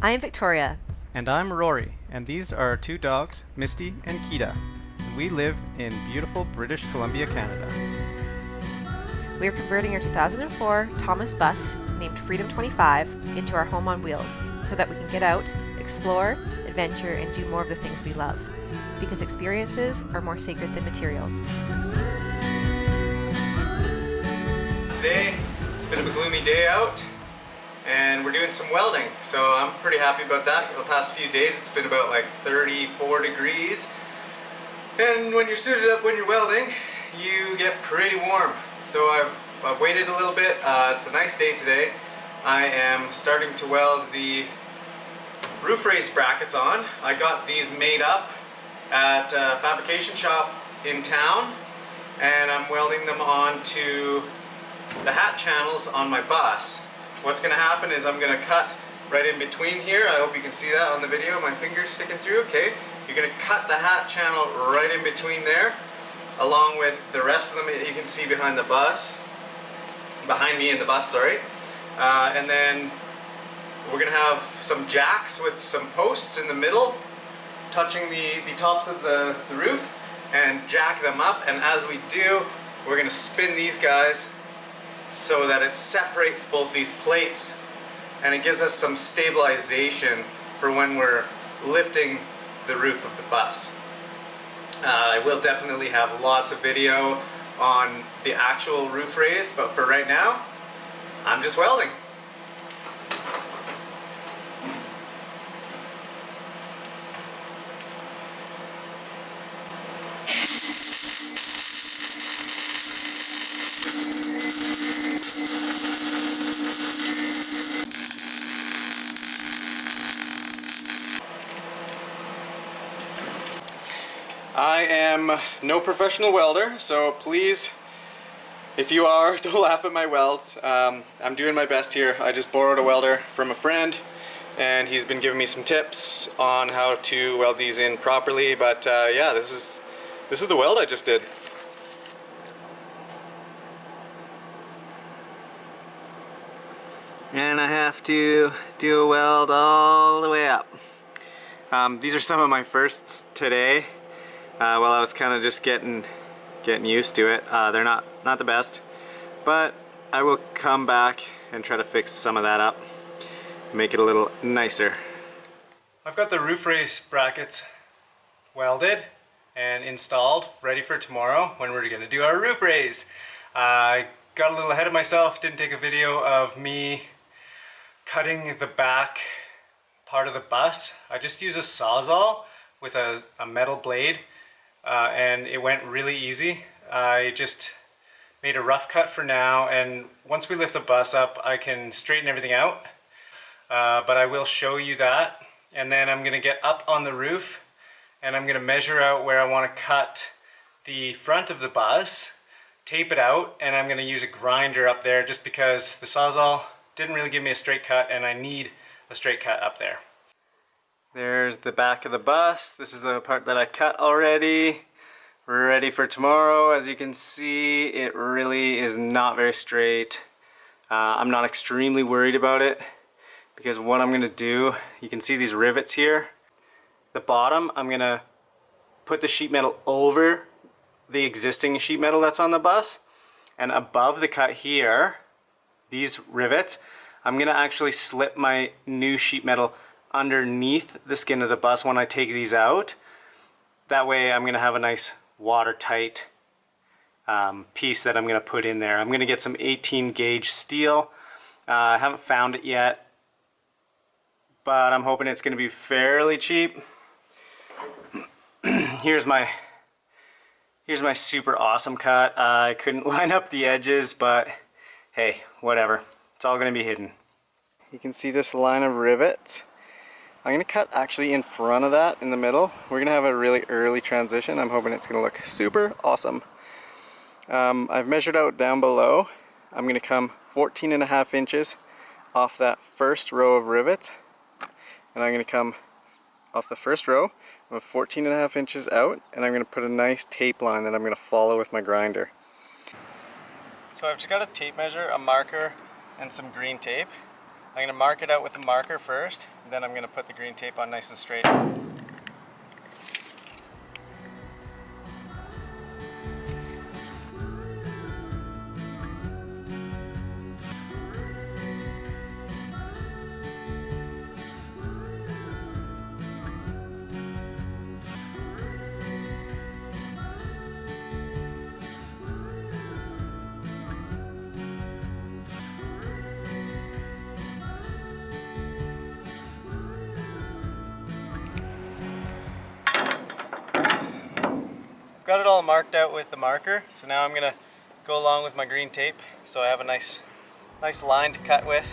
I am Victoria. And I'm Rory, and these are our two dogs, Misty and Kita. We live in beautiful British Columbia, Canada. We are converting our 2004 Thomas bus, named Freedom 25, into our home on wheels so that we can get out, explore, adventure, and do more of the things we love. Because experiences are more sacred than materials. Today, it's been a gloomy day out, and we're doing some welding, so I'm pretty happy about that. The past few days it's been about like 34 degrees, and when you're suited up when you're welding, you get pretty warm. So I've waited a little bit. It's a nice day today. I am starting to weld the roof race brackets on. I got these made up at a fabrication shop in town, and I'm welding them onto the hat channels on my bus. What's going to happen is I'm going to cut right in between here. I hope you can see that on the video, my fingers sticking through. Okay, you're going to cut the hat channel right in between there, along with the rest of them that you can see behind the bus, behind me in the bus, sorry. And then we're going to have some jacks with some posts in the middle touching the tops of the roof and jack them up, and as we do, we're going to spin these guys so that it separates both these plates and it gives us some stabilization for when we're lifting the roof of the bus. I will definitely have lots of video on the actual roof raise, but for right now, I'm just welding. I am no professional welder, so please, if you are, don't laugh at my welds. I'm doing my best here. I just borrowed a welder from a friend, and he's been giving me some tips on how to weld these in properly. But yeah, this is the weld I just did. And I have to do a weld all the way up. These are some of my firsts today. While I was kind of just getting used to it. They're not the best, but I will come back and try to fix some of that up, make it a little nicer. I've got the roof race brackets welded and installed, ready for tomorrow when we're going to do our roof raise. I got a little ahead of myself, didn't take a video of me cutting the back part of the bus. I just use a Sawzall with a metal blade. And it went really easy. I just made a rough cut for now, and once we lift the bus up I can straighten everything out, but I will show you that. And then I'm gonna get up on the roof and I'm gonna measure out where I want to cut the front of the bus, tape it out, and I'm gonna use a grinder up there just because the Sawzall didn't really give me a straight cut and I need a straight cut up there. There's the back of the bus. This is the part that I cut already. We're ready for tomorrow. As you can see, it really is not very straight. I'm not extremely worried about it because what I'm gonna do, you can see these rivets here. The bottom, I'm gonna put the sheet metal over the existing sheet metal that's on the bus, and above the cut here, these rivets, I'm gonna actually slip my new sheet metal underneath the skin of the bus when I take these out. That way I'm going to have a nice watertight piece that I'm going to put in there. I'm going to get some 18 gauge steel. I haven't found it yet, but I'm hoping it's going to be fairly cheap. Here's my super awesome cut. I couldn't line up the edges, but hey, whatever. It's all going to be hidden. You can see this line of rivets. I'm going to cut actually in front of that in the middle. We're going to have a really early transition. I'm hoping it's going to look super awesome. I've measured out down below. I'm going to come 14.5 inches off that first row of rivets. And I'm going to come off the first row of 14.5 inches out, and I'm going to put a nice tape line that I'm going to follow with my grinder. So I've just got a tape measure, a marker, and some green tape. I'm going to mark it out with a marker first, Then I'm going to put the green tape on nice and straight. Got it all marked out with the marker, so now I'm gonna go along with my green tape so I have a nice line to cut with.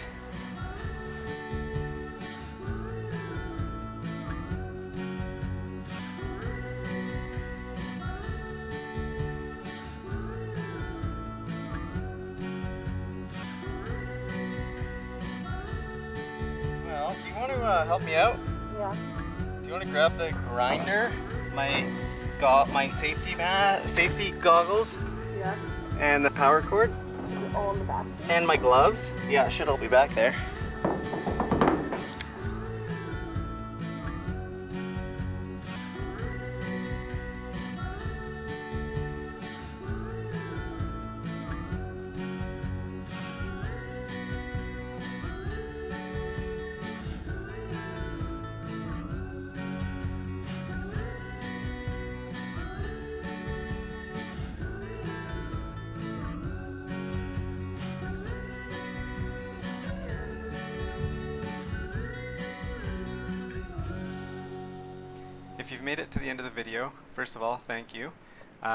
Well, do you want to help me out? Yeah. Do you want to grab the grinder, my safety goggles, Yeah. and the power cord, All in the back. and my gloves? Yeah, it should all be back there. If you've made it to the end of the video, first of all, thank you.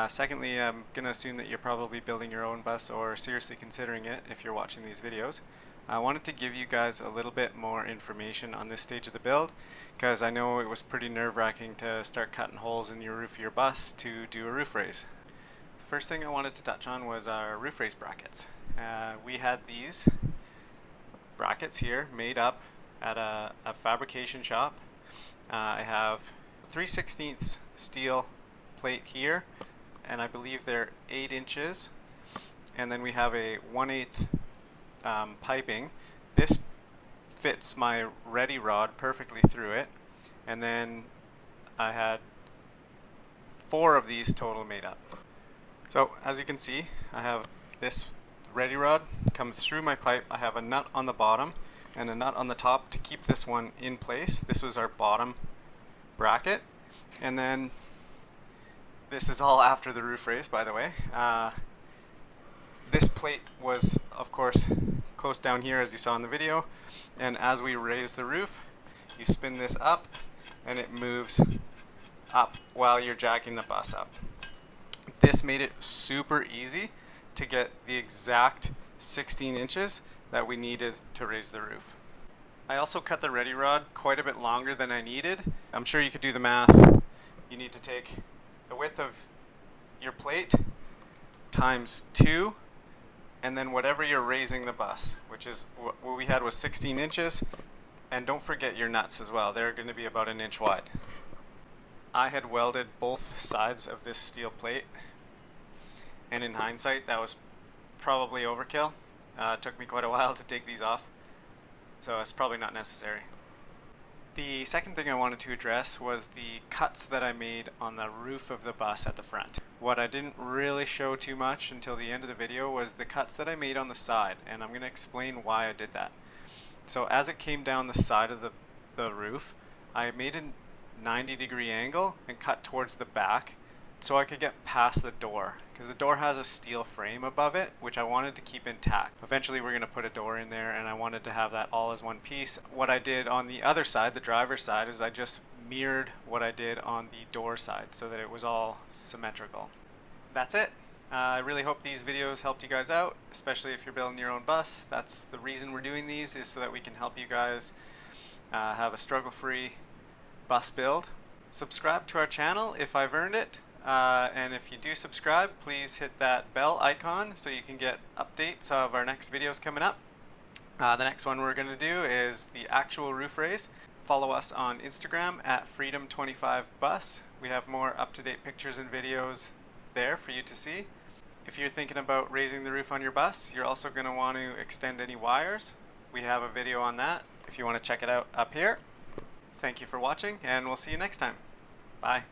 Secondly, I'm going to assume that you're probably building your own bus or seriously considering it if you're watching these videos. I wanted to give you guys a little bit more information on this stage of the build because I know it was pretty nerve-wracking to start cutting holes in your roof of your bus to do a roof raise. The first thing I wanted to touch on was our roof raise brackets. We had these brackets here made up at a fabrication shop. I have 3/16 steel plate here, and I believe they're 8 inches, and then we have a 1/8 piping. This fits my ready rod perfectly through it, and then I had 4 of these total made up. So as you can see, I have this ready rod come through my pipe. I have a nut on the bottom and a nut on the top to keep this one in place. This was our bottom bracket, and then this is all after the roof raise, by the way. This plate was of course close down here as you saw in the video, and as we raise the roof you spin this up and it moves up while you're jacking the bus up. This made it super easy to get the exact 16 inches that we needed to raise the roof. I also cut the ready rod quite a bit longer than I needed. I'm sure you could do the math. You need to take the width of your plate times 2, and then whatever you're raising the bus, which is what we had was 16 inches. And don't forget your nuts as well. They're going to be about 1 inch wide. I had welded both sides of this steel plate, and in hindsight that was probably overkill. It took me quite a while to take these off, so it's probably not necessary. The second thing I wanted to address was the cuts that I made on the roof of the bus at the front. What I didn't really show too much until the end of the video was the cuts that I made on the side, and I'm going to explain why I did that. So as it came down the side of the roof, I made a 90-degree angle and cut towards the back so I could get past the door, because the door has a steel frame above it which I wanted to keep intact. Eventually we're going to put a door in there, and I wanted to have that all as one piece. What I did on the other side, the driver's side, is I just mirrored what I did on the door side so that it was all symmetrical. That's it. I really hope these videos helped you guys out, especially if you're building your own bus. That's the reason we're doing these, is so that we can help you guys have a struggle-free bus build. Subscribe to our channel if I've earned it, and if you do subscribe, please hit that bell icon so you can get updates of our next videos coming up. The next one we're going to do is the actual roof raise. Follow us on Instagram at Freedom25Bus. We have more up-to-date pictures and videos there for you to see. If you're thinking about raising the roof on your bus, you're also going to want to extend any wires. We have a video on that if you want to check it out up here. thank you for watching, and we'll see you next time. Bye.